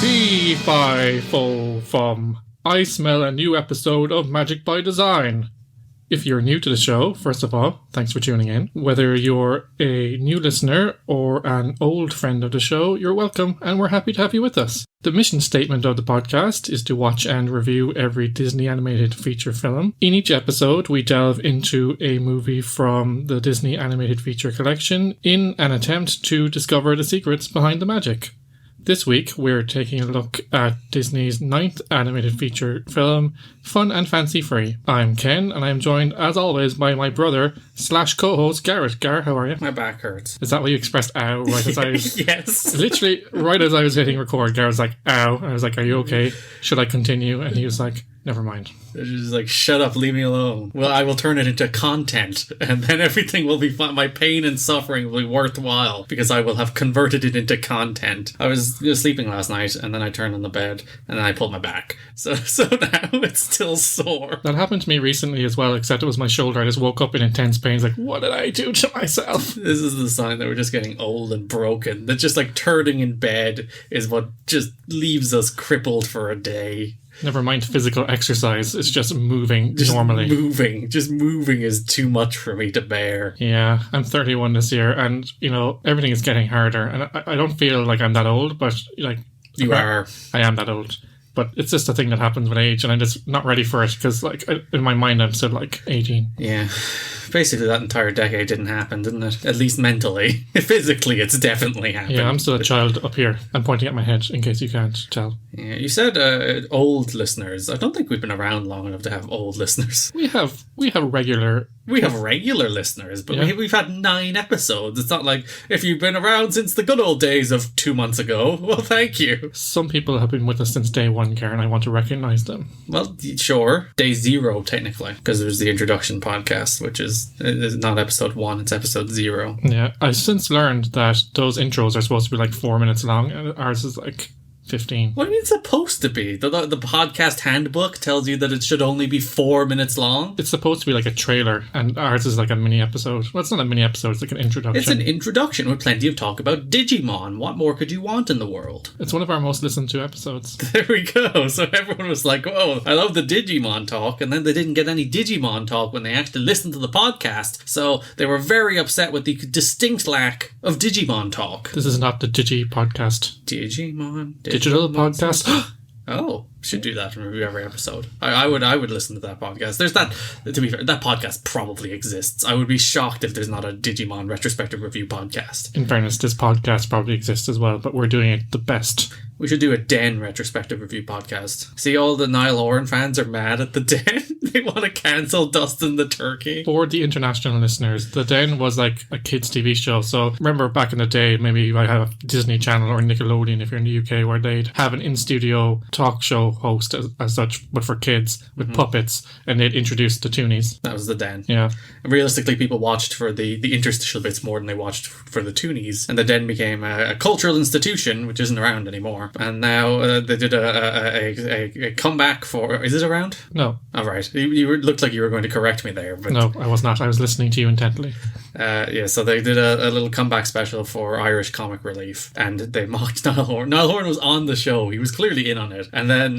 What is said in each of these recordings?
Fee-fi-fo fum. I smell a new episode of Magic by Design. If you're new to the show, first of all, thanks for tuning in. Whether you're a new listener or an old friend of the show, you're welcome and we're happy to have you with us. The mission statement of the podcast is to watch and review every Disney animated feature film. In each episode, we delve into a movie from the Disney Animated Feature Collection in an attempt to discover the secrets behind the magic. This week, we're taking a look at Disney's 9th animated feature film, Fun and Fancy Free. I'm Ken, and I'm joined, as always, by my brother / co-host, Garrett. Gar, how are you? My back hurts. Is that what you expressed, ow, right as I was... Yes. Literally, right as I was hitting record, Garrett was like, ow. And I was like, are you okay? Should I continue? And he was like, never mind. Just like, shut up, leave me alone. Well, I will turn it into content, and then everything will be fun. My pain and suffering will be worthwhile, because I will have converted it into content. I was sleeping last night, and then I turned on the bed, and then I pulled my back. So now it's still sore. That happened to me recently as well, except it was my shoulder. I just woke up in intense pain. It's like, what did I do to myself? This is the sign that we're just getting old and broken. That just like turning in bed is what just leaves us crippled for a day. Never mind physical exercise, it's just moving normally. Just moving is too much for me to bear. Yeah, I'm 31 this year, and, you know, everything is getting harder. And I don't feel like I'm that old, but, like... You are. I am that old. But it's just a thing that happens with age, and I'm just not ready for it, because, like, in my mind, I'm still, like, 18. Yeah. Basically, that entire decade didn't happen, didn't it? At least mentally. Physically, it's definitely happened. Yeah, I'm still a child up here. I'm pointing at my head, in case you can't tell. Yeah, you said old listeners. I don't think we've been around long enough to have old listeners. We have regular... We have regular listeners, but yeah. we've had 9 episodes. It's not like, if you've been around since the good old days of 2 months ago, well, thank you. Some people have been with us since day 1, Karen. I want to recognise them. Well, sure. Day 0, technically, because there's the introduction podcast, which is not episode 1, it's episode 0. Yeah, I've since learned that those intros are supposed to be like 4 minutes long, and ours is like 15. What do you mean it's supposed to be? The podcast handbook tells you that it should only be 4 minutes long? It's supposed to be like a trailer, and ours is like a mini episode. Well, it's not a mini episode, it's like an introduction. It's an introduction with plenty of talk about Digimon. What more could you want in the world? It's one of our most listened to episodes. There we go. So everyone was like, oh, I love the Digimon talk, and then they didn't get any Digimon talk when they actually listened to the podcast. So they were very upset with the distinct lack of Digimon talk. This is not the Digi podcast. Digimon. Digital podcast. Oh, should do that and review every episode. I would listen to that podcast. There's that, to be fair, that podcast probably exists. I would be shocked if there's not a Digimon retrospective review podcast. In fairness, this podcast probably exists as well, but we're doing it the best. We should do a Den retrospective review podcast. See, all the Niall Horan fans are mad at the Den. They want to cancel Dustin the Turkey. For the international listeners, the Den was like a kids' TV show. So remember back in the day, maybe you might have Disney Channel or Nickelodeon if you're in the UK, where they'd have an in-studio talk show host as such, but for kids with puppets, and they'd introduce the Toonies. That was the Den. Yeah. And realistically, people watched for the interstitial bits more than they watched for the Toonies. And the Den became a cultural institution, which isn't around anymore. And now they did a comeback for... Is it around? No. All right. You looked like you were going to correct me there. But no, I was not. I was listening to you intently. Yeah, so they did a little comeback special for Irish comic relief, and they mocked Niall Horan. Niall Horan was on the show. He was clearly in on it. And then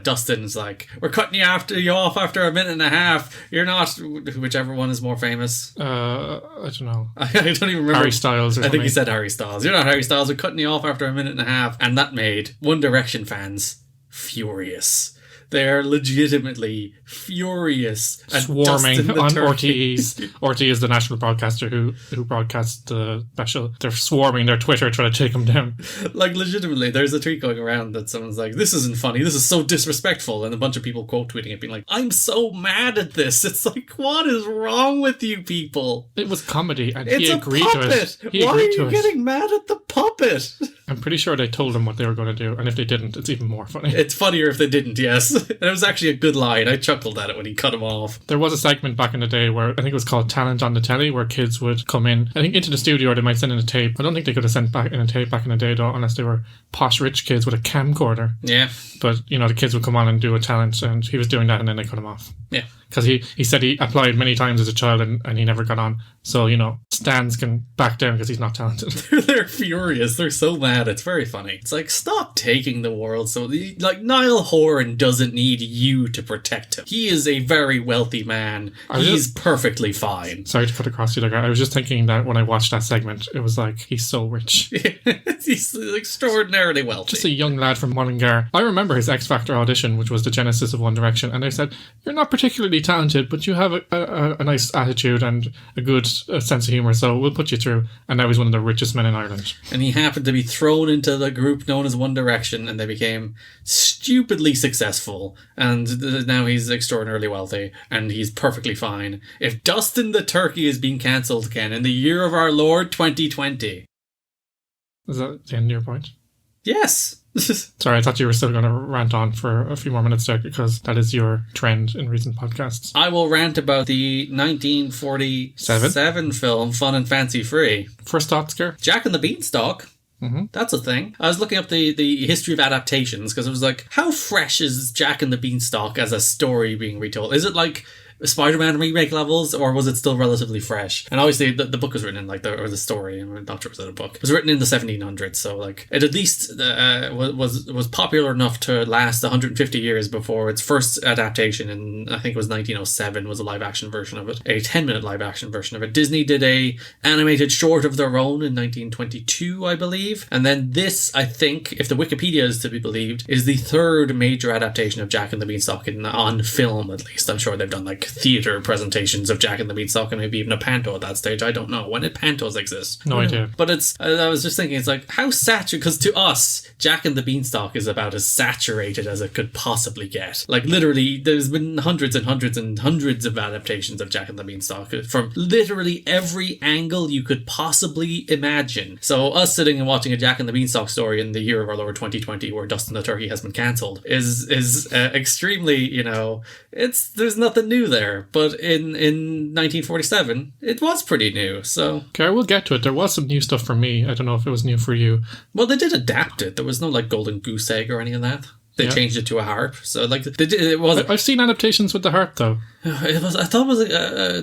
Dustin's like, we're cutting you off after a minute and a half. You're not... Whichever one is more famous. I don't know. I don't even remember. Harry Styles or something. I think he said Harry Styles. You're not Harry Styles. We're cutting you off after a minute and a half. And that made One Direction fans furious. They're legitimately furious. Swarming on RTEs. RTE is the national broadcaster who broadcasts the special. They're swarming their Twitter trying to take him down. Like, legitimately, there's a tweet going around that someone's like, this isn't funny, this is so disrespectful, and a bunch of people quote tweeting it being like, I'm so mad at this. It's like, what is wrong with you people? It was comedy, and he agreed to it. Why are you getting mad at the puppet? I'm pretty sure they told him what they were going to do, and if they didn't, it's even more funny. It's funnier if they didn't, yes. And it was actually a good line. I chuckled at it when he cut him off. There was a segment back in the day where I think it was called Talent on the Telly, where kids would come in, I think into the studio, or they might send in a tape. I don't think they could have sent back in a tape back in the day, though, unless they were posh rich kids with a camcorder. Yeah. But, you know, the kids would come on and do a talent, and he was doing that, and then they cut him off. Yeah. Because he said he applied many times as a child and he never got on. So, you know, Stans can back down because he's not talented. They're furious. They're so mad. It's very funny. It's like, stop taking the world. So, like, Niall Horan doesn't need you to protect him. He is a very wealthy man. He's perfectly fine. Sorry to cut across you there, guy. I was just thinking that when I watched that segment, it was like, he's so rich. He's extraordinarily wealthy. Just a young lad from Mullingar. I remember his X Factor audition, which was the genesis of One Direction, and they said, you're not particularly talented, but you have a nice attitude and a good sense of humour, so we'll put you through. And now he's one of the richest men in Ireland. And he happened to be thrown into the group known as One Direction, and they became stupidly successful. And now he's extraordinarily wealthy, and he's perfectly fine. If Dustin the Turkey is being cancelled, Ken, in the year of our Lord 2020. Is that the end of your point? Yes. Sorry, I thought you were still going to rant on for a few more minutes there, because that is your trend in recent podcasts. I will rant about the 1947 film Fun and Fancy Free. First thoughts, Gar? Jack and the Beanstalk. Mm-hmm. That's a thing. I was looking up the history of adaptations, because it was like, how fresh is Jack and the Beanstalk as a story being retold? Is it like Spider-Man remake levels, or was it still relatively fresh? And obviously the book was written in the story, I'm not sure it was in a book. It was written in the 1700s, so like it at least was popular enough to last 150 years before its first adaptation in, I think it was 1907, was a live action version of it, a 10-minute live action version of it. Disney did a animated short of their own in 1922, I believe, and then this, I think, if the Wikipedia is to be believed, is the third major adaptation of Jack and the Beanstalk on film. At least I'm sure they've done like theatre presentations of Jack and the Beanstalk, and maybe even a panto at that stage. I don't know. When did pantos exist? No idea. But I was just thinking, it's like, how saturated, because to us, Jack and the Beanstalk is about as saturated as it could possibly get. Like, literally, there's been hundreds and hundreds and hundreds of adaptations of Jack and the Beanstalk from literally every angle you could possibly imagine. So us sitting and watching a Jack and the Beanstalk story in the year of our Lord 2020, where Dustin the Turkey has been cancelled, is extremely, you know, there's nothing new there. But in 1947, it was pretty new, so... Okay, we'll get to it. There was some new stuff for me. I don't know if it was new for you. Well, they did adapt it. There was no, like, golden goose egg or any of that. They changed it to a harp, so, like, they did, it was... I've seen adaptations with the harp, though. I thought it was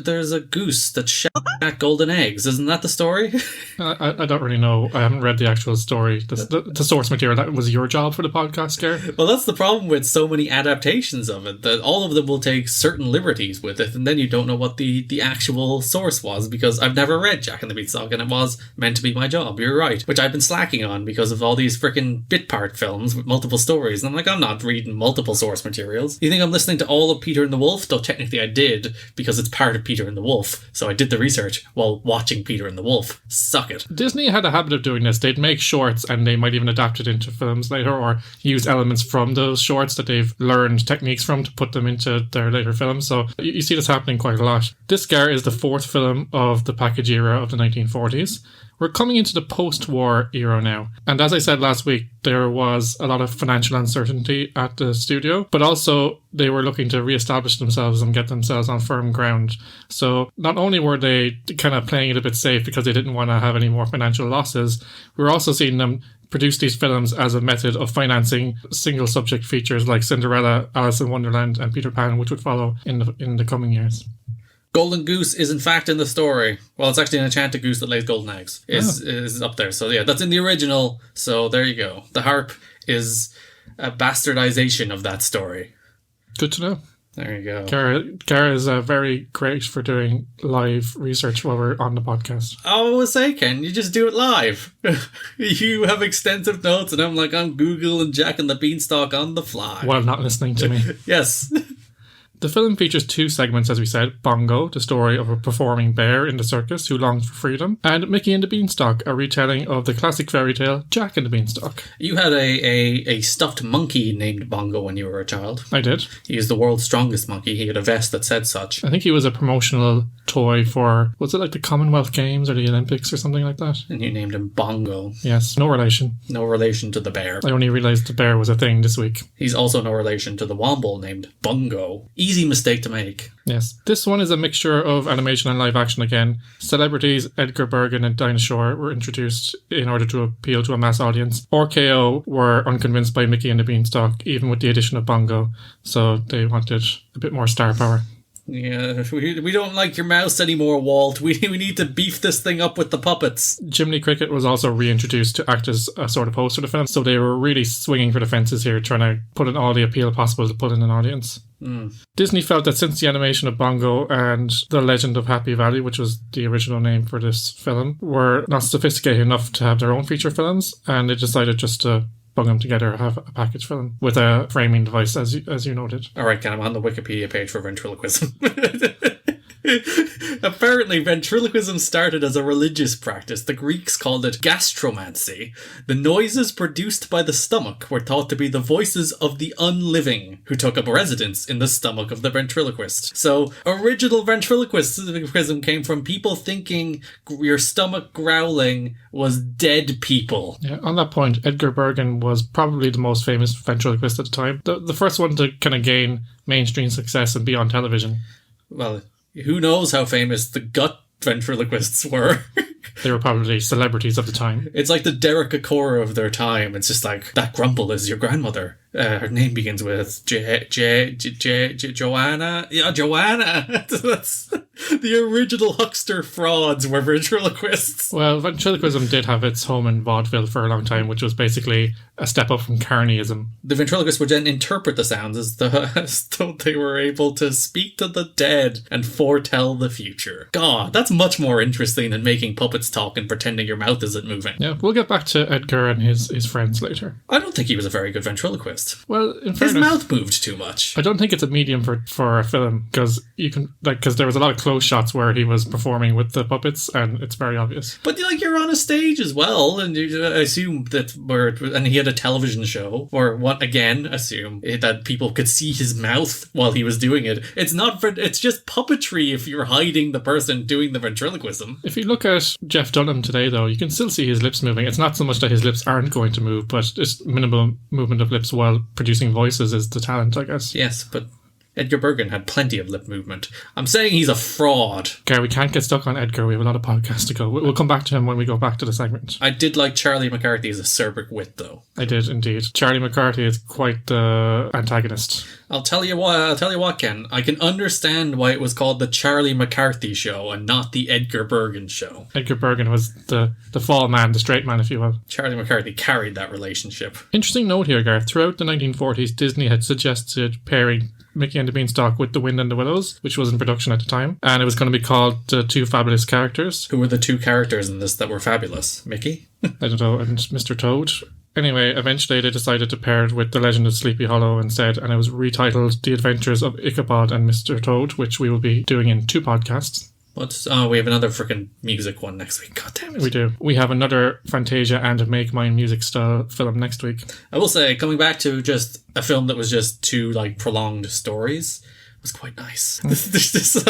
there's a goose that shot at golden eggs. Isn't that the story? I don't really know. I haven't read the actual story. The source material. That was your job for the podcast, Gar? Well, that's the problem with so many adaptations of it, that all of them will take certain liberties with it, and then you don't know what the actual source was, because I've never read Jack and the Beanstalk, and it was meant to be my job. You're right. Which I've been slacking on because of all these freaking bit part films with multiple stories, and I'm like, I'm not reading multiple source materials. You think I'm listening to all of Peter and the Wolf? Though technically I did, because it's part of Peter and the Wolf, so I did the research while watching Peter and the Wolf. Suck it. Disney had a habit of doing this. They'd make shorts, and they might even adapt it into films later, or use elements from those shorts that they've learned techniques from to put them into their later films. So you see this happening quite a lot. This, Gar, is the fourth film of the package era of the 1940s. We're coming into the post-war era now. And as I said last week, there was a lot of financial uncertainty at the studio, but also they were looking to re-establish themselves and get themselves on firm ground. So not only were they kind of playing it a bit safe because they didn't want to have any more financial losses, we were also seeing them produce these films as a method of financing single subject features like Cinderella, Alice in Wonderland, and Peter Pan, which would follow in the coming years. Golden goose is in fact in the story. Well, it's actually an enchanted goose that lays golden eggs. Is up there. So yeah, that's in the original. So there you go. The harp is a bastardization of that story. Good to know. There you go. Cara is very great for doing live research while we're on the podcast. I always say, Ken, you just do it live. You have extensive notes, and I'm like, I'm Googling Jack and the Beanstalk on the fly. While not listening to me. Yes. The film features 2 segments, as we said. Bongo, the story of a performing bear in the circus who longs for freedom, and Mickey and the Beanstalk, a retelling of the classic fairy tale Jack and the Beanstalk. You had a stuffed monkey named Bongo when you were a child. I did. He is the world's strongest monkey. He had a vest that said such. I think he was a promotional toy for, was it like the Commonwealth Games or the Olympics or something like that? And you named him Bongo. Yes, no relation. No relation to the bear. I only realised the bear was a thing this week. He's also no relation to the Womble named Bongo. Easy mistake to make. Yes. This one is a mixture of animation and live action again. Celebrities Edgar Bergen and Dinah Shore were introduced in order to appeal to a mass audience. RKO were unconvinced by Mickey and the Beanstalk, even with the addition of Bongo, so they wanted a bit more star power. Yeah, we don't like your mouse anymore, Walt. We need to beef this thing up with the puppets. Jiminy Cricket was also reintroduced to act as a sort of host for the film, so they were really swinging for the fences here, trying to put in all the appeal possible to pull in an audience. Disney felt that since the animation of Bongo and The Legend of Happy Valley, which was the original name for this film, were not sophisticated enough to have their own feature films, and they decided just to bung them together, have a package film with a framing device, as you noted. All right, Ken, I'm on the Wikipedia page for ventriloquism. Apparently, ventriloquism started as a religious practice. The Greeks called it gastromancy. The noises produced by the stomach were thought to be the voices of the unliving, who took up residence in the stomach of the ventriloquist. So, original ventriloquism came from people thinking your stomach growling was dead people. Yeah, on that point, Edgar Bergen was probably the most famous ventriloquist at the time. The first one to kind of gain mainstream success and be on television. Well, who knows how famous the gut ventriloquists were. They were probably celebrities of the time. It's like the Derek Acora of their time. It's just like, that grumble is your grandmother. Her name begins with Joanna. Yeah, Joanna. That's the original huckster frauds were ventriloquists. Well, ventriloquism did have its home in vaudeville for a long time, which was basically a step up from carnyism. The ventriloquists would then interpret the sounds as though they were able to speak to the dead and foretell the future. God, that's much more interesting than making puppets talk and pretending your mouth isn't moving. Yeah, we'll get back to Edgar and his friends later. I don't think he was a very good ventriloquist. Well, in fairness, his mouth moved too much. I don't think it's a medium for a film, because there was a lot of close shots where he was performing with the puppets, and it's very obvious. But you're on a stage as well, and I assume that and he had a television show, or what again? Assume that people could see his mouth while he was doing it. It's just puppetry if you're hiding the person doing the ventriloquism. If you look at Jeff Dunham today, though, you can still see his lips moving. It's not so much that his lips aren't going to move, but just minimal movement of lips while producing voices is the talent, I guess. Yes, but Edgar Bergen had plenty of lip movement. I'm saying he's a fraud. Gary, we can't get stuck on Edgar. We have a lot of podcasts to go. We'll come back to him when we go back to the segment. I did like Charlie McCarthy as a acerbic wit, though. I did indeed. Charlie McCarthy is quite the antagonist. I'll tell you what, Ken. I can understand why it was called the Charlie McCarthy Show and not the Edgar Bergen Show. Edgar Bergen was the fall man, the straight man, if you will. Charlie McCarthy carried that relationship. Interesting note here, Gareth. Throughout the 1940s, Disney had suggested pairing Mickey and the Beanstalk with The Wind and the Willows, which was in production at the time, and it was going to be called The Two Fabulous Characters. Who were the two characters in this that were fabulous? Mickey? I don't know, and Mr. Toad. Anyway, eventually they decided to pair it with The Legend of Sleepy Hollow instead, and it was retitled The Adventures of Ichabod and Mr. Toad, which we will be doing in 2 podcasts. We have another freaking music one next week. God damn it. We do. We have another Fantasia and Make Mine music style film next week. I will say, coming back to just a film that was just 2 prolonged stories was quite nice. There's just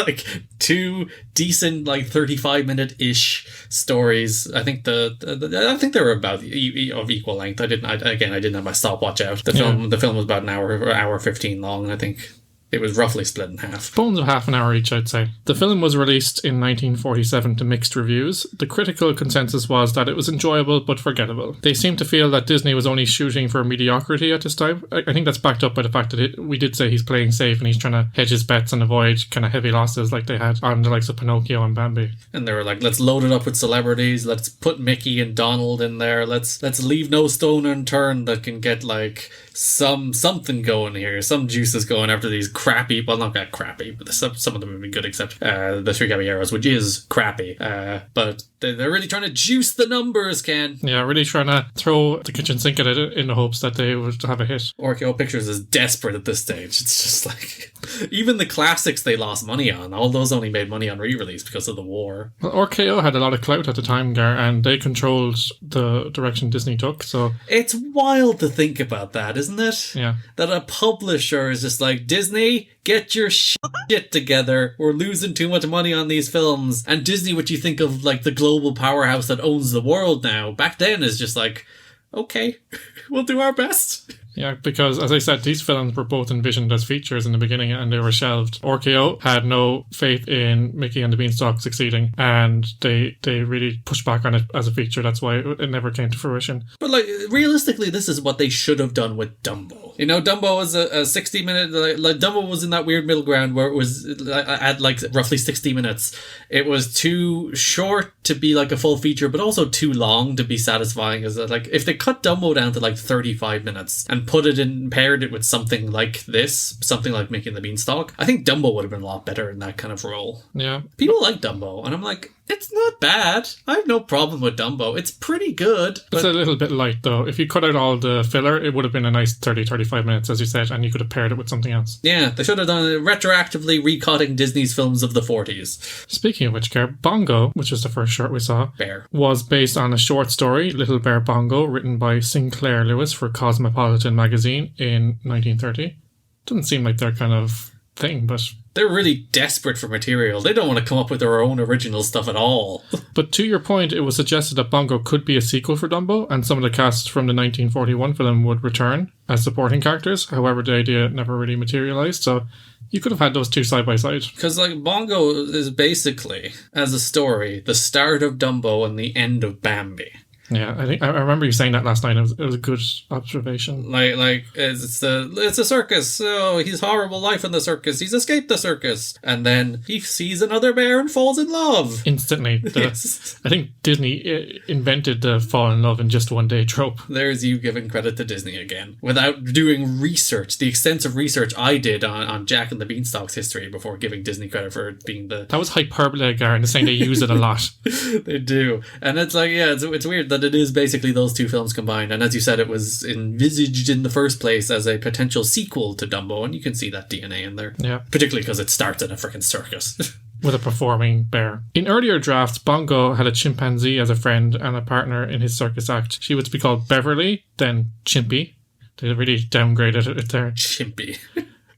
2 decent 35-minute-ish stories. I think I think they were about of equal length. I didn't have my stopwatch out. The film was about an hour 15 long. I think it was roughly split in half. Bones of half an hour each, I'd say. The film was released in 1947 to mixed reviews. The critical consensus was that it was enjoyable but forgettable. They seemed to feel that Disney was only shooting for mediocrity at this time. I think that's backed up by the fact that we did say he's playing safe and he's trying to hedge his bets and avoid kind of heavy losses like they had on the likes of Pinocchio and Bambi. And they were like, let's load it up with celebrities. Let's put Mickey and Donald in there. Let's leave no stone unturned that can get something going here. Some juices going after these crappy, well, not that crappy, but some of them have been good, except the Three Caballeros, which is crappy. But they're really trying to juice the numbers, Ken. Yeah, really trying to throw the kitchen sink at it in the hopes that they would have a hit. RKO Pictures is desperate at this stage. It's just Even the classics they lost money on. All those only made money on re-release because of the war. Well, RKO had a lot of clout at the time, Gar, and they controlled the direction Disney took, so... It's wild to think about that, isn't it? Yeah. That a publisher is just like, Disney, get your shit together. We're losing too much money on these films. And Disney, what you think of like the global powerhouse that owns the world now, back then is just like, okay, we'll do our best. Yeah, because, as I said, these films were both envisioned as features in the beginning and they were shelved. RKO had no faith in Mickey and the Beanstalk succeeding, and they really pushed back on it as a feature. That's why it never came to fruition. But, like, realistically, this is what they should have done with Dumbo. You know, Dumbo was a 60-minute... Like, Dumbo was in that weird middle ground where it was at, like, roughly 60 minutes. It was too short to be, like, a full feature, but also too long to be satisfying. As like, if they cut Dumbo down to, like, 35 minutes and put it in, paired it with something like this, something like Mickey and the Beanstalk, I think Dumbo would have been a lot better in that kind of role. Yeah. People like Dumbo, and I'm like, it's not bad. I have no problem with Dumbo. It's pretty good. It's a little bit light, though. If you cut out all the filler, it would have been a nice 30-35 minutes, as you said, and you could have paired it with something else. Yeah, they should have done it retroactively recutting Disney's films of the 40s. Speaking of which, Gar, Bongo, which is the first short we saw, Bear. was based on a short story, Little Bear Bongo, written by Sinclair Lewis for Cosmopolitan magazine in 1930. Doesn't seem like their kind of thing, but... They're really desperate for material. They don't want to come up with their own original stuff at all. But to your point, it was suggested that Bongo could be a sequel for Dumbo, and some of the cast from the 1941 film would return as supporting characters. However, the idea never really materialized, so you could have had those two side by side. Because, like, Bongo is basically, as a story, the start of Dumbo and the end of Bambi. Yeah, I remember you saying that last night. It was a good observation. Like it's a circus. Oh, he's horrible life in the circus. He's escaped the circus, and then he sees another bear and falls in love Instantly. Yes. I think Disney invented the fall in love in just one day trope. There's you giving credit to Disney again without doing research. The extensive research I did on Jack and the Beanstalk's history before giving Disney credit for being the... That was hyperbole, Garen, saying they use it a lot. They do, and it's like, yeah, it's weird that it is basically those two films combined, and as you said, it was envisaged in the first place as a potential sequel to Dumbo, and you can see that DNA in there. Yeah. Particularly because it starts in a freaking circus. With a performing bear. In earlier drafts, Bongo had a chimpanzee as a friend and a partner in his circus act. She was to be called Beverly, then Chimpy. They really downgraded it there. Chimpy.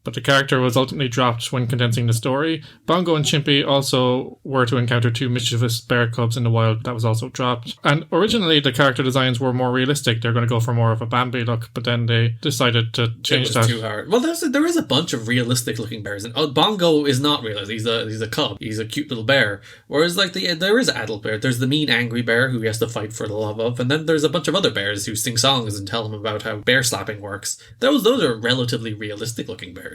But the character was ultimately dropped when condensing the story. Bongo and Chimpy also were to encounter two mischievous bear cubs in the wild. That was also dropped. And originally the character designs were more realistic. They're going to go for more of a Bambi look, but then they decided to change that. It was too hard. Well, there is a bunch of realistic looking bears. And Bongo is not realistic. He's a cub. He's a cute little bear. Whereas like there is an adult bear. There's the mean angry bear who he has to fight for the love of. And then there's a bunch of other bears who sing songs and tell him about how bear slapping works. Those are relatively realistic looking bears.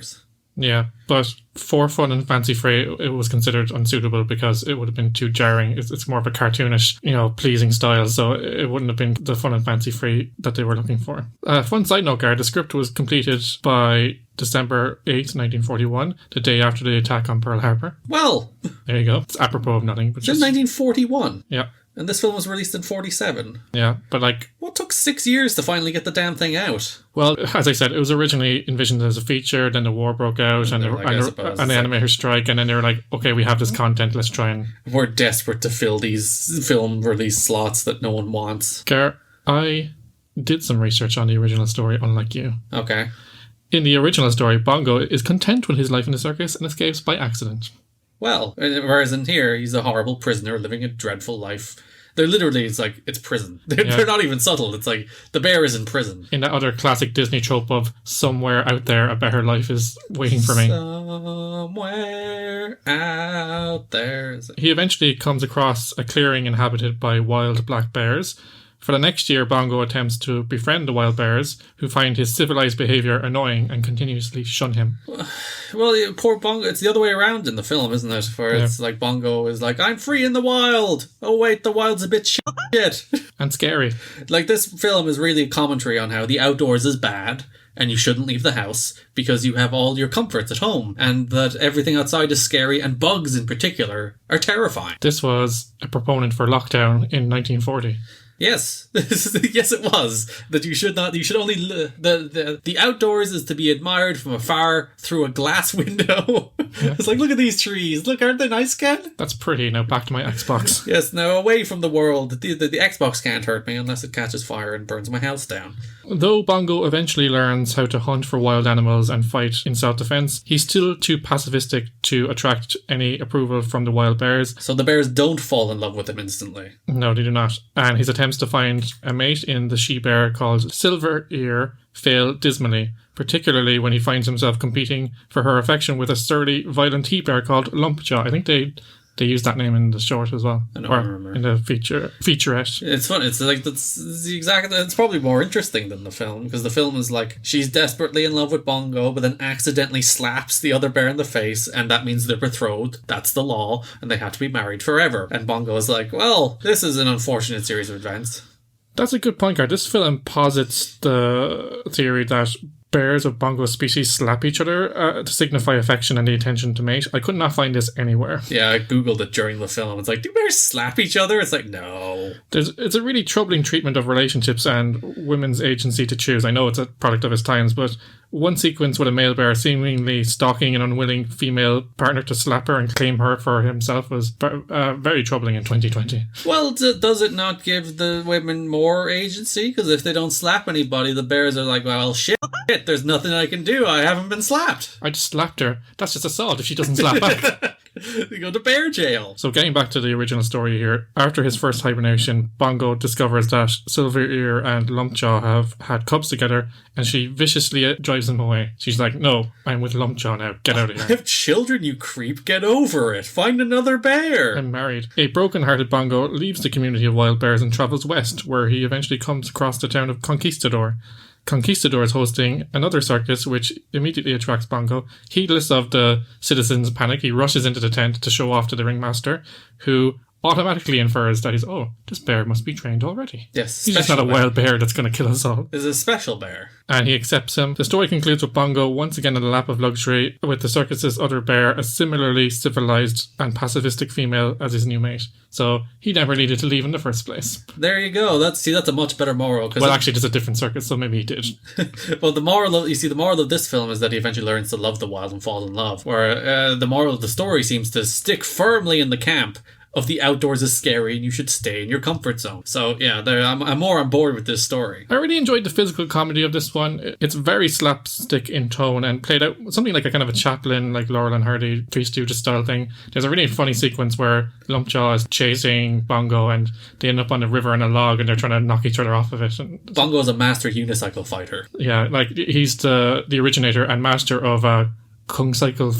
Yeah, but for Fun and Fancy Free, it was considered unsuitable because it would have been too jarring. It's more of a cartoonish, pleasing style, so it wouldn't have been the Fun and Fancy Free that they were looking for. Fun side note, Gar, the script was completed by December 8th, 1941, the day after the attack on Pearl Harbor. Well, there you go. It's apropos of nothing. But it's 1941. Yeah. And this film was released in 47. Yeah, but like... What took 6 years to finally get the damn thing out? Well, as I said, it was originally envisioned as a feature, then the war broke out, and the animator strike, and then they were like, okay, we have this content, let's try and... We're desperate to fill these film release slots that no one wants. Gar, I did some research on the original story, unlike you. Okay. In the original story, Bongo is content with his life in the circus and escapes by accident. Well, whereas in here, he's a horrible prisoner living a dreadful life. They're literally, it's prison. They're not even subtle. It's like, the bear is in prison. In that other classic Disney trope of somewhere out there, a better life is waiting for me. Somewhere out there. He eventually comes across a clearing inhabited by wild black bears. For the next year, Bongo attempts to befriend the wild bears, who find his civilized behaviour annoying and continuously shun him. Well, poor Bongo, it's the other way around in the film, isn't it? Where it's like Bongo is like, I'm free in the wild! Oh wait, the wild's a bit shit! And scary. Like, this film is really a commentary on how the outdoors is bad, and you shouldn't leave the house because you have all your comforts at home, and that everything outside is scary, and bugs in particular are terrifying. This was a proponent for lockdown in 1940. Yes, yes, it was that you should not. You should only the outdoors is to be admired from afar through a glass window. Yeah. It's like, look at these trees. Look, aren't they nice, Ken? That's pretty. Now back to my Xbox. Yes, now away from the world. The Xbox can't hurt me unless it catches fire and burns my house down. Though Bongo eventually learns how to hunt for wild animals and fight in self-defense, he's still too pacifistic to attract any approval from the wild bears. So the bears don't fall in love with him instantly? No, they do not. And his attempts to find a mate in the she-bear called Silver Ear fail dismally, particularly when he finds himself competing for her affection with a sturdy, violent he-bear called Lumpjaw. I think they use that name in the short as well. I don't remember. In the featurette. It's fun. It's like it's probably more interesting than the film, because the film is like she's desperately in love with Bongo, but then accidentally slaps the other bear in the face, and that means they're betrothed. That's the law, and they have to be married forever. And Bongo is like, well, this is an unfortunate series of events. That's a good point, Gar. This film posits the theory that bears of Bongo species slap each other to signify affection and the intention to mate. I could not find this anywhere. Yeah, I googled it during the film. It's like, do bears slap each other? It's like, no. It's a really troubling treatment of relationships and women's agency to choose. I know it's a product of its times, but one sequence with a male bear seemingly stalking an unwilling female partner to slap her and claim her for himself was very troubling in 2020. Well, does it not give the women more agency? Because if they don't slap anybody, the bears are like, well, shit, there's nothing I can do. I haven't been slapped. I just slapped her. That's just assault if she doesn't slap back. You go to bear jail. So getting back to the original story here, after his first hibernation, Bongo discovers that Silver Ear and Lumpjaw have had cubs together, and she viciously drives them away. She's like, no, I'm with Lumpjaw now. Get out of here. I have children, you creep. Get over it. Find another bear. I'm married. A broken-hearted Bongo leaves the community of wild bears and travels west, where he eventually comes across the town of Conquistador. Conquistador is hosting another circus, which immediately attracts Bongo. Heedless of the citizens' panic, he rushes into the tent to show off to the ringmaster, who automatically infers that this bear must be trained already. Yes, he's just not a wild bear that's going to kill us all. It's a special bear. And he accepts him. The story concludes with Bongo once again in the lap of luxury, with the circus's other bear, a similarly civilized and pacifistic female, as his new mate. So he never needed to leave in the first place. There you go. That's a much better moral. Well, actually, there's a different circus, so maybe he did. Well, the moral of this film is that he eventually learns to love the wild and falls in love. Where the moral of the story seems to stick firmly in the camp of the outdoors is scary and you should stay in your comfort zone. So yeah, I'm more on board with this story. I really enjoyed the physical comedy of this one. It's very slapstick in tone and played out something like a kind of a Chaplin, like Laurel and Hardy, Three Stooges style thing. There's a really funny sequence where Lumpjaw is chasing Bongo and they end up on the river on a log and they're trying to knock each other off of it. Bongo is a master unicycle fighter. Yeah, like he's the originator and master of Kung Cycle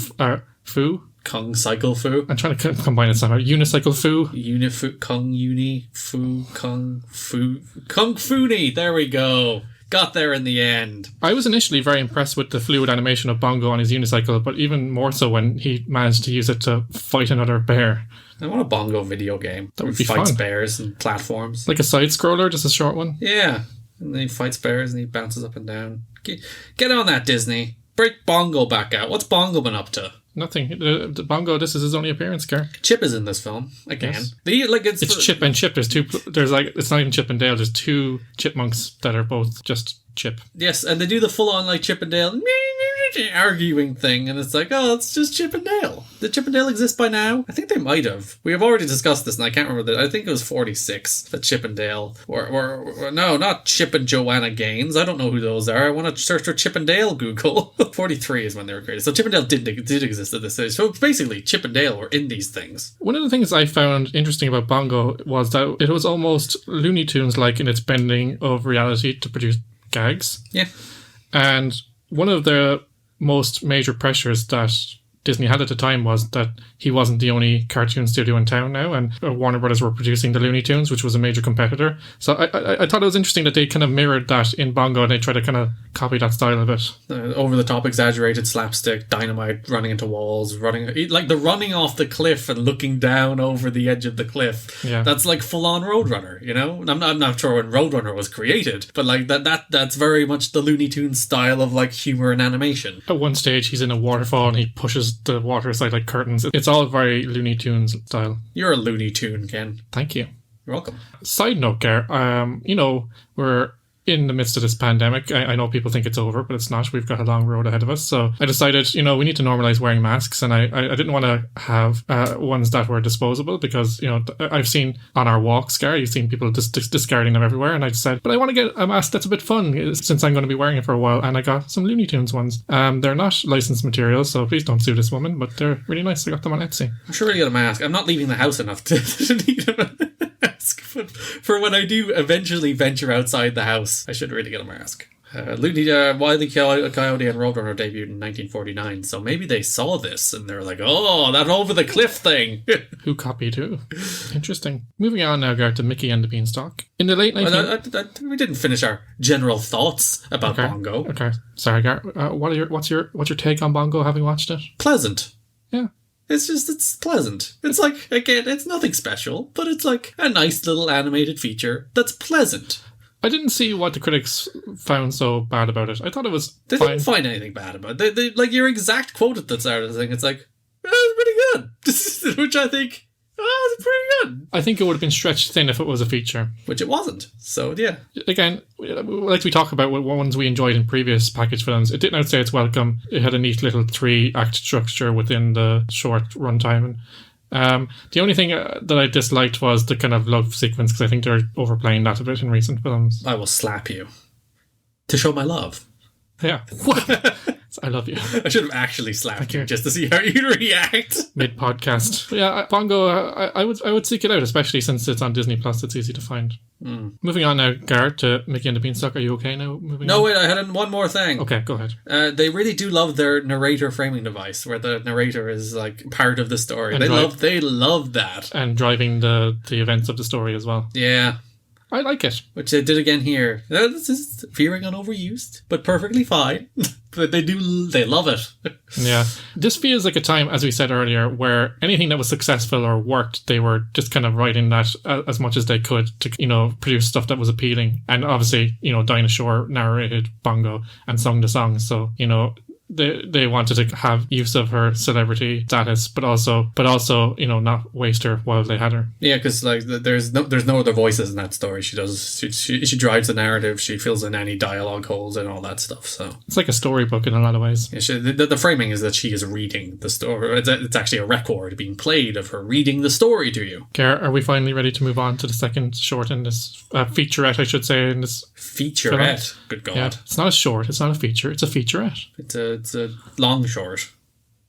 Fu. Kung Cycle Fu. I'm trying to combine it somehow. Unicycle Fu. Unifu Kung Uni Fu Kung Fu Kung Funi. There we go. Got there in the end. I was initially very impressed with the fluid animation of Bongo on his unicycle, but even more so when he managed to use it to fight another bear. I want a Bongo video game. That would be fights fun. Bears and platforms. Like a side scroller, just a short one. Yeah. And then he fights bears and he bounces up and down. Get on that, Disney. Break Bongo back out. What's Bongo been up to? Nothing. The Bongo, this is his only appearance, Gar. Chip is in this film again. Yes. It's Chip and Chip. It's not even Chip and Dale. There's two chipmunks that are both just Chip. Yes, and they do the full on like Chip and Dale arguing thing, and it's like, oh, it's just Chip and Dale. Did Chip and Dale exist by now? I think they might have. We have already discussed this, and I can't remember that. I think it was 46 that Chip and Dale or no, not Chip and Joanna Gaines. I don't know who those are. I want to search for Chip and Dale. Google 43 is when they were created. So Chip and Dale did exist at this stage. So basically, Chip and Dale were in these things. One of the things I found interesting about Bongo was that it was almost Looney Tunes like in its bending of reality to produce gags. Yeah, and one of the most major pressures that Disney had at the time was that he wasn't the only cartoon studio in town now, and Warner Brothers were producing the Looney Tunes, which was a major competitor. So I thought it was interesting that they kind of mirrored that in Bongo, and they tried to kind of copy that style of it. Over the top, exaggerated slapstick, dynamite, running into walls, running off the cliff and looking down over the edge of the cliff. Yeah, that's like full on Roadrunner. You know, I'm not sure when Roadrunner was created, but like that's very much the Looney Tunes style of like humor and animation. At one stage, he's in a waterfall and he pushes the water aside like curtains. It's all very Looney Tunes style. You're a Looney Tune, Ken. Thank you. You're welcome. Side note, Gar, we're in the midst of this pandemic. I know people think it's over, but it's not. We've got a long road ahead of us. So I decided, we need to normalize wearing masks, and I didn't want to have ones that were disposable because, I've seen on our walks, Gar, you've seen people just discarding them everywhere, and I decided, but I want to get a mask that's a bit fun since I'm going to be wearing it for a while, and I got some Looney Tunes ones. They're not licensed material, so please don't sue this woman, but they're really nice. I got them on Etsy. I'm sure I get a mask. I'm not leaving the house enough to need a mask, but for when I do eventually venture outside the house, I should really get a mask. Wile E. Coyote and Roadrunner debuted in 1949, so maybe they saw this and they're like, oh, that over the cliff thing. Who copied who? Interesting. Moving on now, Gar, to Mickey and the Beanstalk. In the late 19... we didn't finish our general thoughts about Bongo. Okay, sorry, Gar. What's your take on Bongo, having watched it? Pleasant. Yeah. It's pleasant. It's like, again, it's nothing special, but it's like a nice little animated feature that's pleasant. I didn't see what the critics found so bad about it. I thought it was They fine. didn't find anything bad about it. They like your exact quote at the start of the thing. It's like, it's pretty good. Which I think, it's pretty good. I think it would have been stretched thin if it was a feature. Which it wasn't. So, yeah. Again, like we talked about, ones we enjoyed in previous package films, it didn't outstay its welcome. It had a neat little 3-act structure within the short runtime. The only thing that I disliked was the kind of love sequence, because I think they're overplaying that a bit in recent films. I will slap you. To show my love. Yeah. I love you. I should have actually slapped you just to see how you'd react. Mid-podcast. Yeah, Bongo, I would seek it out, especially since it's on Disney Plus. It's easy to find. Moving on now, Gar, to Mickey and the Beanstalk. Are you okay now? Wait, I had one more thing. Okay, go ahead. They really do love their narrator framing device, where the narrator is like part of the story. And they love that. And driving the events of the story as well. Yeah. I like it. Which they did again here. This is veering on overused, but perfectly fine. But they love it. Yeah. This feels like a time, as we said earlier, where anything that was successful or worked, they were just kind of writing that as much as they could to, produce stuff that was appealing. And obviously, Dinah Shore narrated Bongo and sung the songs. So, they wanted to have use of her celebrity status, but also, not waste her while they had her. Yeah, because like there's no other voices in that story. She drives the narrative. She fills in any dialogue holes and all that stuff. So it's like a storybook in a lot of ways. Yeah, the framing is that she is reading the story. It's actually a record being played of her reading the story to you. Gar, are we finally ready to move on to the second short in this featurette? I should say in this featurette. Film? Good God! Yeah, it's not a short. It's not a feature. It's a featurette. It's a long short.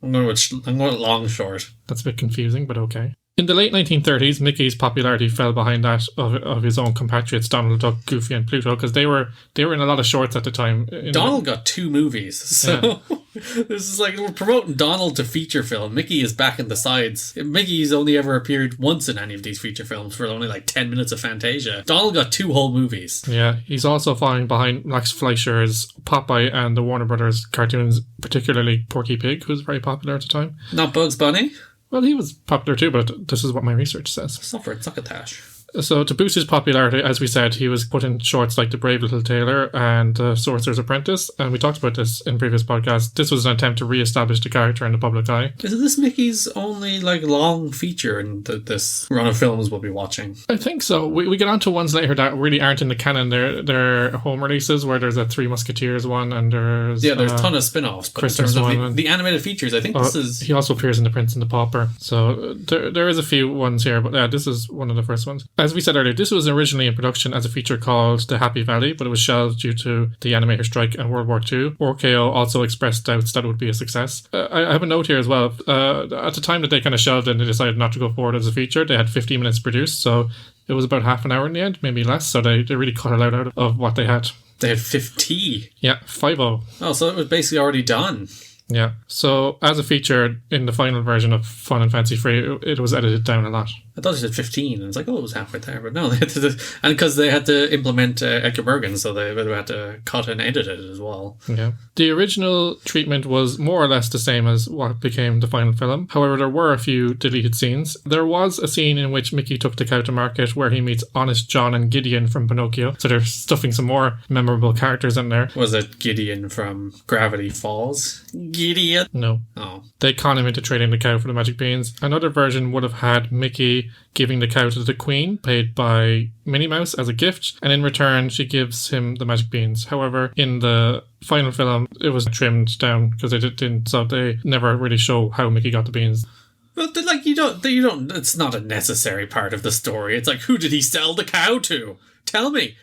I'm going with long short. That's a bit confusing, but okay. In the late 1930s, Mickey's popularity fell behind that of his own compatriots, Donald Duck, Goofy and Pluto, because they were in a lot of shorts at the time. Donald got 2 movies, so this is like we're promoting Donald to feature film. Mickey is back in the sides. Mickey's only ever appeared once in any of these feature films for only like 10 minutes of Fantasia. Donald got 2 whole movies. Yeah, he's also falling behind Max Fleischer's Popeye and the Warner Brothers cartoons, particularly Porky Pig, who was very popular at the time. Not Bugs Bunny? Well, he was popular too, but this is what my research says. Suffer it, succotash. So to boost his popularity, as we said, he was put in shorts like The Brave Little Tailor and Sorcerer's Apprentice, and we talked about this in previous podcasts. This was an attempt to re-establish the character in the public eye. Is this Mickey's only like long feature in this run of films we'll be watching? I think so. We get on to ones later that really aren't in the canon. They're home releases where there's a Three Musketeers one and there's a ton of spin-offs. But Christmas in terms one. of the animated features, I think this is... He also appears in The Prince and the Pauper. So there is a few ones here, but yeah, this is one of the first ones. As we said earlier, this was originally in production as a feature called The Happy Valley, but it was shelved due to the animator strike and World War II. RKO also expressed doubts that it would be a success. I have a note here as well. At the time that they kind of shelved it and they decided not to go forward as a feature, they had 15 minutes produced, so it was about half an hour in the end, maybe less, so they really cut it out of what they had. They had 50? Yeah, 5-0. Oh, so it was basically already done. Yeah. So as a feature in the final version of Fun and Fancy Free, it was edited down a lot. I thought it said 15, and it's like, it was halfway there, but no, they had to, and because they had to implement Edgar Bergen, so they had to cut and edit it as well. Yeah. The original treatment was more or less the same as what became the final film. However, there were a few deleted scenes. There was a scene in which Mickey took the cow to market where he meets Honest John and Gideon from Pinocchio, so they're stuffing some more memorable characters in there. Was it Gideon from Gravity Falls? idiot. No. Oh. They con him into trading the cow for the magic beans. Another version would have had Mickey giving the cow to the queen, paid by Minnie Mouse as a gift, and in return she gives him the magic beans. However, in the final film, it was trimmed down because they never really show how Mickey got the beans. But like you don't. It's not a necessary part of the story. It's like, who did he sell the cow to? Tell me,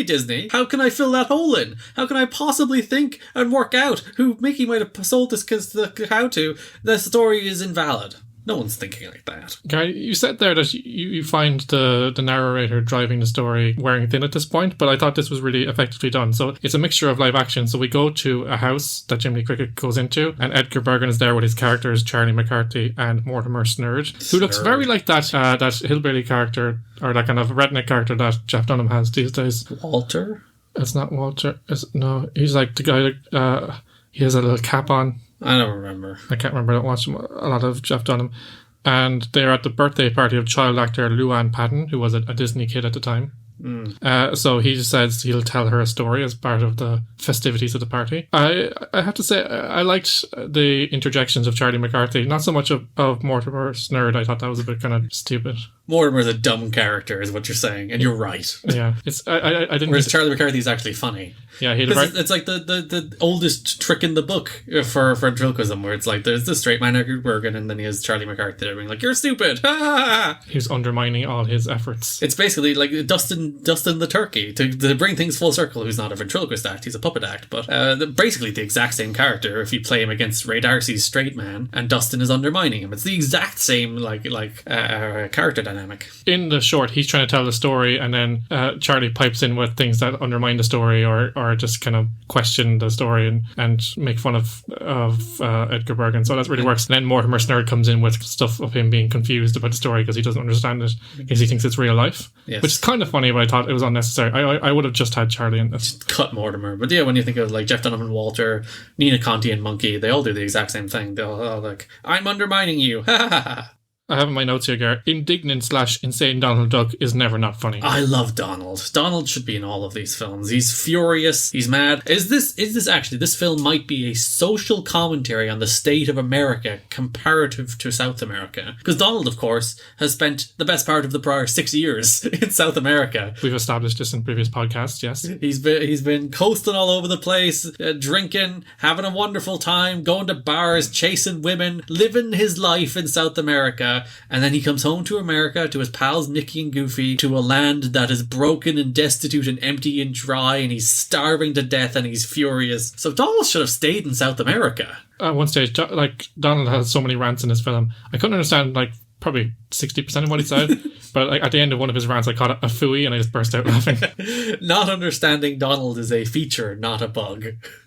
Disney. How can I fill that hole in? How can I possibly think and work out who Mickey might have sold this the cow to? The story is invalid. No one's thinking like that. Guy, you said there that you find the narrator driving the story wearing thin at this point, but I thought this was really effectively done. So it's a mixture of live action. So we go to a house that Jiminy Cricket goes into, and Edgar Bergen is there with his characters, Charlie McCarthy and Mortimer Snurd, who looks very like that hillbilly character, or that kind of redneck character that Jeff Dunham has these days. Walter? It's not Walter. No, he's like the guy that he has a little cap on. I don't remember. I can't remember. I don't watch a lot of Jeff Dunham. And they're at the birthday party of child actor Luann Patton, who was a Disney kid at the time. So he says he'll tell her a story as part of the festivities of the party. I have to say, I liked the interjections of Charlie McCarthy. Not so much of Mortimer Snurd. I thought that was a bit kind of stupid. Mortimer's a dumb character, is what you're saying, and you're right. Yeah, I didn't. Whereas Charlie McCarthy's actually funny. Yeah, it's like the oldest trick in the book for ventriloquism, where it's like there's the straight man Edgar Bergen, and then he has Charlie McCarthy there being like, "You're stupid." He was undermining all his efforts. It's basically like Dustin the turkey to bring things full circle. Who's not a ventriloquist act; he's a puppet act, but basically the exact same character. If you play him against Ray Darcy's straight man, and Dustin is undermining him, it's the exact same character dynamic. In the short, he's trying to tell the story, and then Charlie pipes in with things that undermine the story or just kind of question the story and make fun of Edgar Bergen. So that really works. And then Mortimer Snurd comes in with stuff of him being confused about the story because he doesn't understand it, because he thinks it's real life. Yes. Which is kind of funny, but I thought it was unnecessary. I would have just had Charlie in this. Just cut Mortimer. But yeah, when you think of like Jeff Dunham and Walter, Nina Conti and Monkey, they all do the exact same thing. They'll all like, I'm undermining you. Ha ha ha. I have in my notes here, Gar. Indignant/insane Donald Duck is never not funny. I love Donald. Donald should be in all of these films. He's furious. He's mad. Is this actually, this film might be a social commentary on the state of America comparative to South America. Because Donald, of course, has spent the best part of the prior 6 years in South America. We've established this in previous podcasts, yes. He's been coasting all over the place, drinking, having a wonderful time, going to bars, chasing women, living his life in South America. And then he comes home to America, to his pals Mickey and Goofy, to a land that is broken and destitute and empty and dry, and he's starving to death and he's furious. So Donald should have stayed in South America. At one stage, Donald has so many rants in this film. I couldn't understand, probably 60% of what he said, but at the end of one of his rants, I caught a phooey and I just burst out laughing. Not understanding Donald is a feature, not a bug.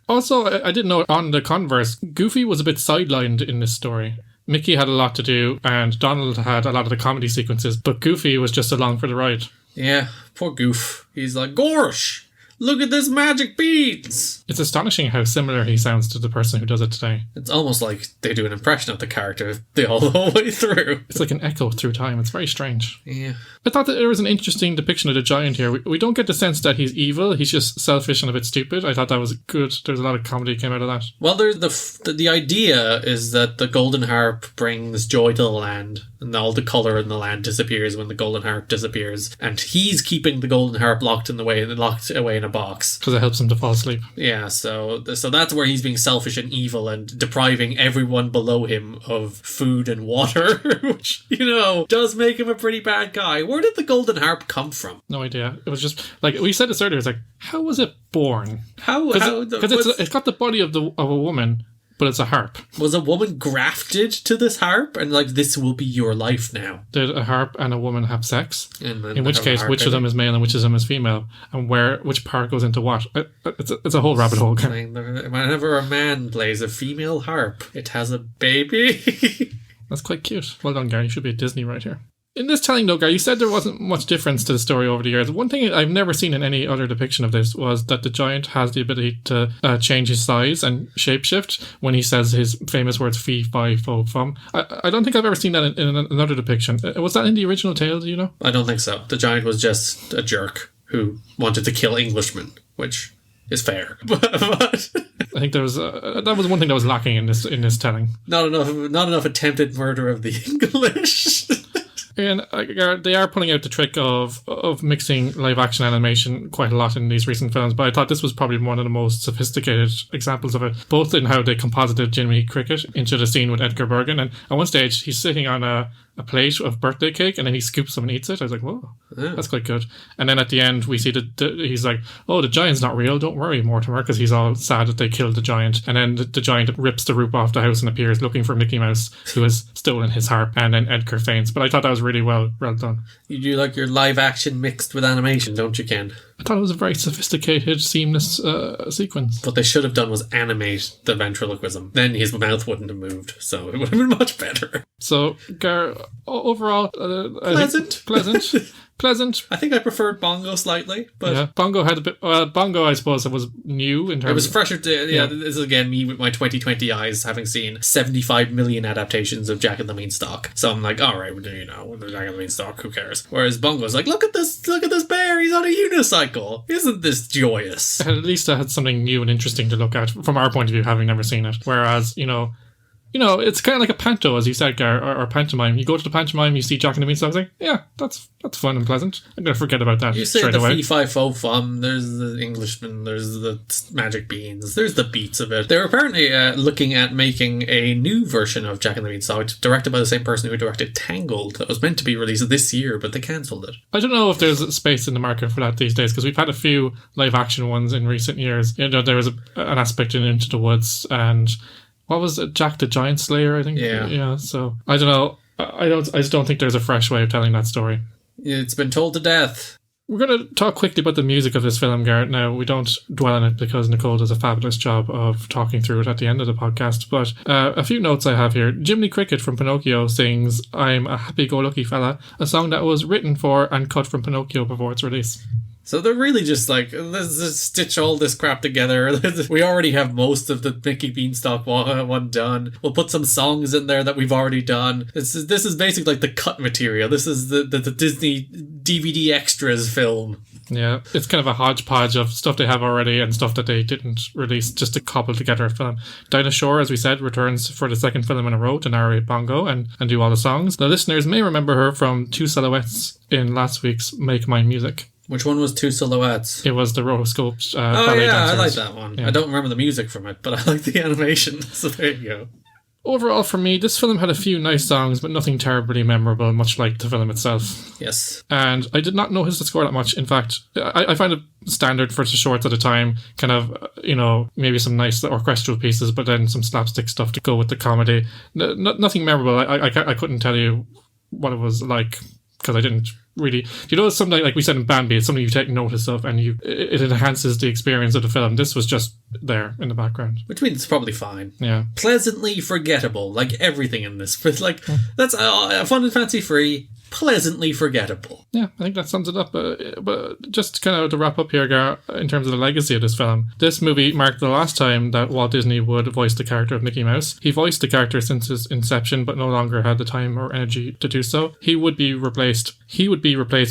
Also, I didn't know, on the converse, Goofy was a bit sidelined in this story. Mickey had a lot to do, and Donald had a lot of the comedy sequences, but Goofy was just along for the ride. Yeah, poor Goof. He's like, Gorsh! Look at this magic beans! It's astonishing how similar he sounds to the person who does it today. It's almost like they do an impression of the character the whole way through. It's like an echo through time. It's very strange. Yeah. I thought that there was an interesting depiction of the giant here. We don't get the sense that he's evil. He's just selfish and a bit stupid. I thought that was good. There's a lot of comedy came out of that. Well, the idea is that the golden harp brings joy to the land, and all the colour in the land disappears when the golden harp disappears. And he's keeping the golden harp locked away in a box. Because it helps him to fall asleep. Yeah, so that's where he's being selfish and evil and depriving everyone below him of food and water, which, does make him a pretty bad guy. Where did the golden harp come from? No idea. It was just, we said this earlier, it's like, how was it born? Because it's got the body of a woman, but it's a harp. Was a woman grafted to this harp? And this will be your life now. Did a harp and a woman have sex? In which case, which of them is male and which of them is female? And which part goes into what? It's a whole rabbit hole. Whenever a man plays a female harp, it has a baby. That's quite cute. Well done, Gary. You should be at Disney right here. In this telling, though, Gary, you said there wasn't much difference to the story over the years. One thing I've never seen in any other depiction of this was that the giant has the ability to change his size and shapeshift when he says his famous words, fee, fi, fo, fum. I don't think I've ever seen that in another depiction. Was that in the original tale, do you know? I don't think so. The giant was just a jerk who wanted to kill Englishmen, which is fair. But I think that was one thing that was lacking in this telling. Not enough attempted murder of the English. And they are pulling out the trick of mixing live action animation quite a lot in these recent films, but I thought this was probably one of the most sophisticated examples of it, both in how they composited Jiminy Cricket into the scene with Edgar Bergen, and at one stage he's sitting on a plate of birthday cake and then he scoops some and eats it. I was like, whoa, that's quite good. And then at the end we see he's like, oh, the giant's not real, don't worry, Mortimer, because he's all sad that they killed the giant. And then the giant rips the roof off the house and appears looking for Mickey Mouse, who has stolen his harp, and then Edgar faints. But I thought that was really well done. You do like your live action mixed with animation, don't you, Ken? I thought it was a very sophisticated, seamless sequence. What they should have done was animate the ventriloquism. Then his mouth wouldn't have moved, so it would have been much better. So, Gar, overall... Pleasant. I think I preferred Bongo slightly, but... Yeah, Bongo had a bit... Bongo, I suppose, it was new in terms of... It was fresher to... Yeah, this is again me with my 2020 eyes, having seen 75 million adaptations of Jack and the Beanstalk. So I'm like, alright, with Jack and the Beanstalk, who cares? Whereas Bongo's like, look at this bear, he's on a unicycle. Isn't this joyous? At least I had something new and interesting to look at, from our point of view, having never seen it. Whereas, it's kind of like a panto, as you said, Gar, or pantomime. You go to the pantomime, you see Jack and the Beanstalk, like, yeah, that's fun and pleasant. I'm going to forget about that straight away. You say the fee-fi-fo-fum, there's the Englishman, there's the magic beans, there's the beats of it. They're apparently looking at making a new version of Jack and the Beanstalk, directed by the same person who directed Tangled, that was meant to be released this year, but they cancelled it. I don't know if there's a space in the market for that these days, because we've had a few live-action ones in recent years. There was an aspect in Into the Woods, and... what was it? Jack the Giant Slayer, I think? Yeah, so I don't know. I just don't think there's a fresh way of telling that story. It's been told to death. We're going to talk quickly about the music of this film, Garrett. Now, we don't dwell on it because Nicole does a fabulous job of talking through it at the end of the podcast, but a few notes I have here. Jiminy Cricket from Pinocchio sings I'm a Happy-Go-Lucky Fella, a song that was written for and cut from Pinocchio before its release. So they're really just like, let's just stitch all this crap together. We already have most of the Mickey Beanstalk one done. We'll put some songs in there that we've already done. This is basically like the cut material. This is the Disney DVD extras film. Yeah, it's kind of a hodgepodge of stuff they have already and stuff that they didn't release just to cobble together a film. Dinah Shore, as we said, returns for the second film in a row to narrate Bongo and do all the songs. The listeners may remember her from Two Silhouettes in last week's Make Mine Music. Which one was Two Silhouettes? It was the rotoscoped ballet dancers. I like that one. Yeah. I don't remember the music from it, but I like the animation, so there you go. Overall, for me, this film had a few nice songs, but nothing terribly memorable, much like the film itself. Yes. And I did not notice the score that much. In fact, I find it standard for the shorts at the time, kind of, maybe some nice orchestral pieces, but then some slapstick stuff to go with the comedy. Nothing memorable. I couldn't tell you what it was like, because I didn't really... it's something like we said in Bambi, it's something you take notice of and it enhances the experience of the film. This was just there in the background. Which means it's probably fine. Yeah. Pleasantly forgettable, like everything in this. But that's fun and fancy free, pleasantly forgettable. Yeah, I think that sums it up. But just kind of to wrap up here, Gar, in terms of the legacy of this film, this movie marked the last time that Walt Disney would voice the character of Mickey Mouse. He voiced the character since his inception, but no longer had the time or energy to do so. He would be replaced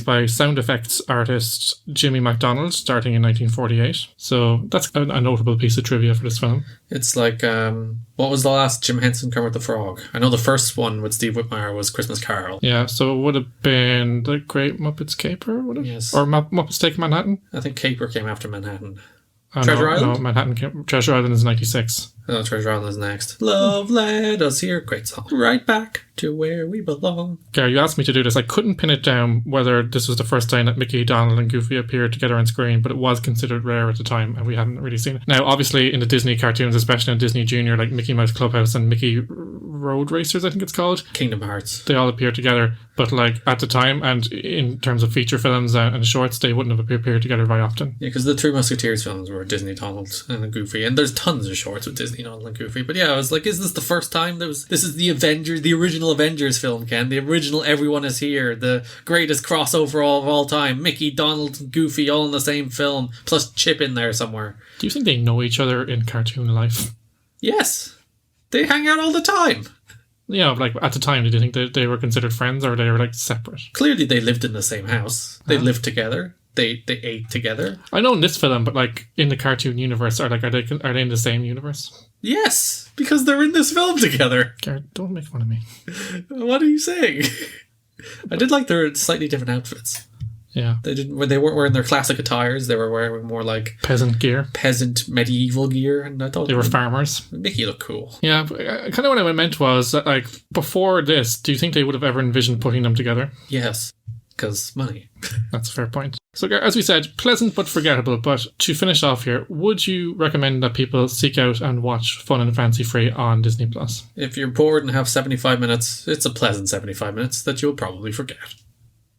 by sound effects artist Jimmy McDonagh, starting in 1948. So that's a notable piece of trivia for this film. It's like, what was the last Jim Henson Kermit the Frog? I know the first one with Steve Whitmire was Christmas Carol. Yeah, so it would have been The Great Muppets Caper, would it? Yes. Or Muppets Take Manhattan? I think Caper came after Manhattan. Treasure Island? No, Treasure Island is 96. Oh, Treasure Island is next. Love led us here. Great song. Right back to where we belong. Gary, you asked me to do this. I couldn't pin it down whether this was the first time that Mickey, Donald and Goofy appeared together on screen, but it was considered rare at the time and we hadn't really seen it. Now, obviously in the Disney cartoons, especially in Disney Junior, like Mickey Mouse Clubhouse and Mickey Road Racers, I think it's called. Kingdom Hearts. They all appeared together, but at the time and in terms of feature films and shorts, they wouldn't have appeared together very often. Yeah, because the Three Musketeers films were Disney, Donald and Goofy, and there's tons of shorts with Disney, Donald and Goofy, but yeah, I was like, is this the first time this is the Avengers, the original Avengers film, Ken? The original Everyone Is Here, the greatest crossover of all time. Mickey, Donald, and Goofy all in the same film, plus Chip in there somewhere. Do you think they know each other in cartoon life? Yes. They hang out all the time. Yeah, at the time, did you think that they were considered friends or they were separate? Clearly they lived in the same house. They lived together. they ate together. I know in this film, but like in the cartoon universe, are they in the same universe? Yes, because they're in this film together. Garrett, don't make fun of me. What are you saying? I did like their slightly different outfits. Yeah. They weren't wearing their classic attires. They were wearing more like peasant gear. Peasant medieval gear. And I thought they were farmers. Mickey looked cool. Yeah, kind of what I meant was that, like, before this, do you think they would have ever envisioned putting them together? Yes, because money. That's a fair point. So, as we said, pleasant but forgettable. But to finish off here, would you recommend that people seek out and watch Fun and Fancy Free on Disney Plus? If you're bored and have 75 minutes, it's a pleasant 75 minutes that you'll probably forget.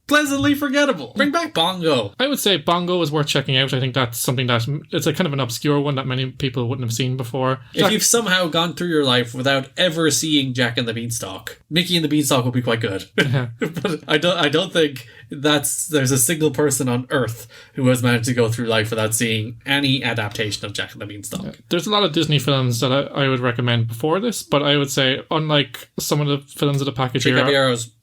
Pleasantly forgettable. Bring back Bongo. I would say Bongo is worth checking out. I think that's something that it's a kind of an obscure one that many people wouldn't have seen before. If you've somehow gone through your life without ever seeing Jack and the Beanstalk, Mickey and the Beanstalk will be quite good. Yeah. But I don't think there's a single person on Earth who has managed to go through life without seeing any adaptation of Jack and the Beanstalk. Yeah. There's a lot of Disney films that I would recommend before this, but I would say, unlike some of the films of the package here,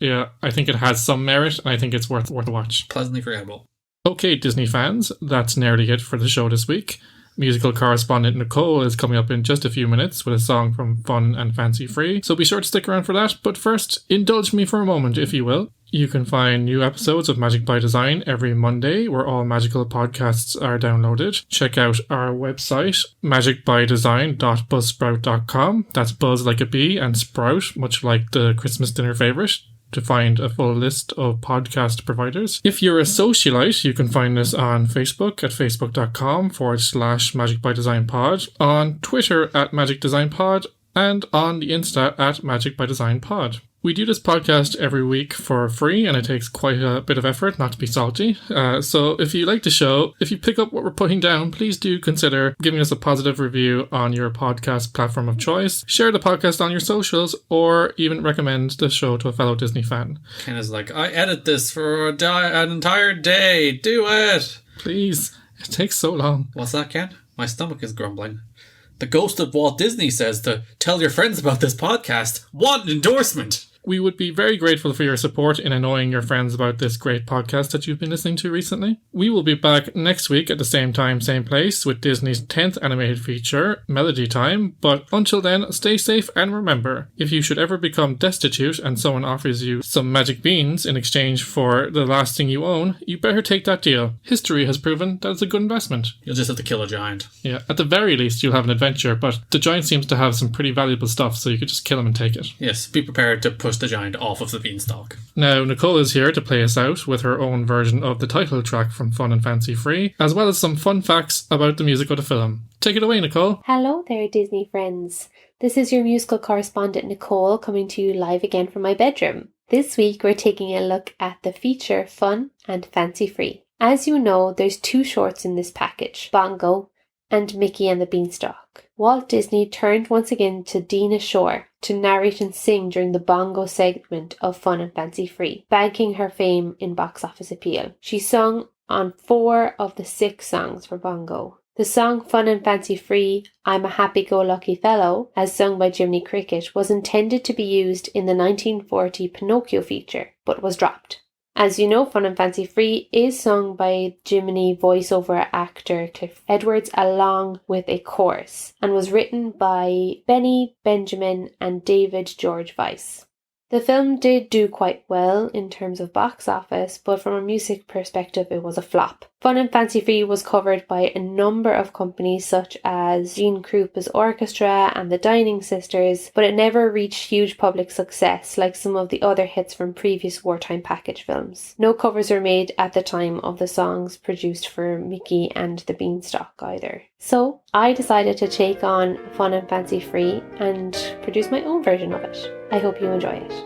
yeah, I think it has some merit, and I think it's worth a watch. Pleasantly forgettable. Okay, Disney fans, that's nearly it for the show this week. Musical correspondent Nicole is coming up in just a few minutes with a song from Fun and Fancy Free, so be sure to stick around for that. But first, indulge me for a moment, if you will. You can find new episodes of Magic by Design every Monday, where all magical podcasts are downloaded. Check out our website, magicbydesign.buzzsprout.com. That's buzz like a bee and sprout, much like the Christmas dinner favourite, to find a full list of podcast providers. If you're a socialite, you can find us on Facebook at facebook.com/magicbydesignpod, on Twitter at magicdesignpod, and on the Insta at magicbydesignpod. We do this podcast every week for free, and it takes quite a bit of effort, not to be salty. So if you like the show, if you pick up what we're putting down, please do consider giving us a positive review on your podcast platform of choice. Share the podcast on your socials, or even recommend the show to a fellow Disney fan. Ken is like, I edit this for an entire day. Do it! Please. It takes so long. What's that, Ken? My stomach is grumbling. The ghost of Walt Disney says to tell your friends about this podcast. Want an endorsement! We would be very grateful for your support in annoying your friends about this great podcast that you've been listening to recently. We will be back next week at the same time, same place, with Disney's 10th animated feature, Melody Time. But until then, stay safe, and remember, if you should ever become destitute and someone offers you some magic beans in exchange for the last thing you own, you better take that deal. History has proven that it's a good investment. You'll just have to kill a giant. Yeah, at the very least, you'll have an adventure, but the giant seems to have some pretty valuable stuff, so you could just kill him and take it. Yes, be prepared to push the giant off of the beanstalk. Now, Nicole is here to play us out with her own version of the title track from Fun and Fancy Free, as well as some fun facts about the music of the film. Take it away, Nicole. Hello there, Disney friends. This is your musical correspondent, Nicole, coming to you live again from my bedroom. This week, we're taking a look at the feature Fun and Fancy Free. As you know, there's two shorts in this package, Bongo and Mickey and the Beanstalk. Walt Disney turned once again to Dinah Shore to narrate and sing during the Bongo segment of Fun and Fancy Free, banking her fame in box office appeal. She sung on 4 of the 6 songs for Bongo. The song Fun and Fancy Free, I'm a Happy-Go-Lucky Fellow, as sung by Jiminy Cricket, was intended to be used in the 1940 Pinocchio feature, but was dropped. As you know, Fun and Fancy Free is sung by Jiminy voiceover actor Cliff Edwards along with a chorus, and was written by Benny Benjamin and David George Weiss. The film did do quite well in terms of box office, but from a music perspective it was a flop. Fun and Fancy Free was covered by a number of companies such as Gene Krupa's orchestra and the Dining Sisters, but it never reached huge public success like some of the other hits from previous wartime package films. No covers were made at the time of the songs produced for Mickey and the Beanstalk either. So I decided to take on Fun and Fancy Free and produce my own version of it. I hope you enjoy it.